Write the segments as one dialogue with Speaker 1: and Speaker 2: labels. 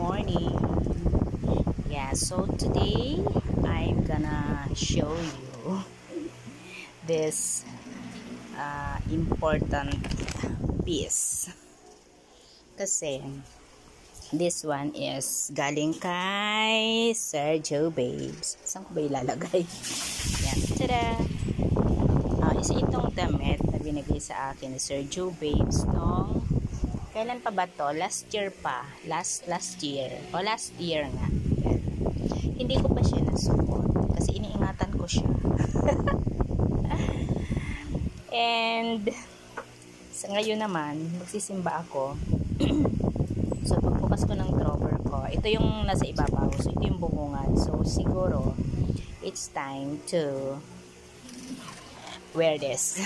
Speaker 1: morning. Yeah, so today I'm gonna show you this important piece. Kasi this one is galing kay Sergio Babes. Saan ko ba ilalagay? Yan, tada! Isa itong damit na binigay sa akin ni Sergio Babes nung kailan pa ba to? Last year pa. Last year. O last year nga. Yan. Hindi ko pa siya nasuot kasi iniingatan ko siya. And sa ngayon naman, magsisimba ako. So pagbukas ko ng drawer ko, ito yung nasa ibabaw. So ito yung bungungan. So siguro it's time to wear this.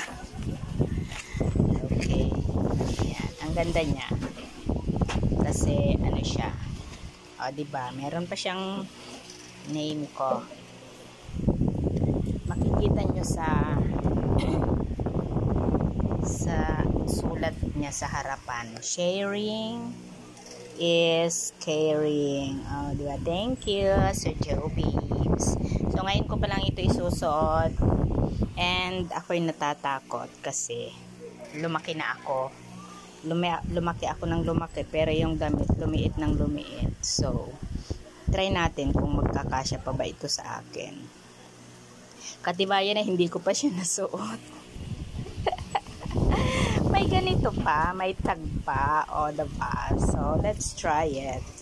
Speaker 1: Okay. Ayan. Ang ganda niya. Kasi ano siya. O diba? Meron pa siyang name ko. Makikita nyo sa sulat niya sa harapan. Sharing is caring. O diba? Thank you, Sergio Babes. So ngayon ko pa lang ito isusuot. And ako'y natatakot kasi lumaki na ako. Lumaki ako ng lumaki pero yung damit lumiit ng lumiit. So, try natin kung magkakasya pa ba ito sa akin. Katibayan na hindi ko pa siya nasuot. May ganito pa, may tag pa, o diba? So, let's try it.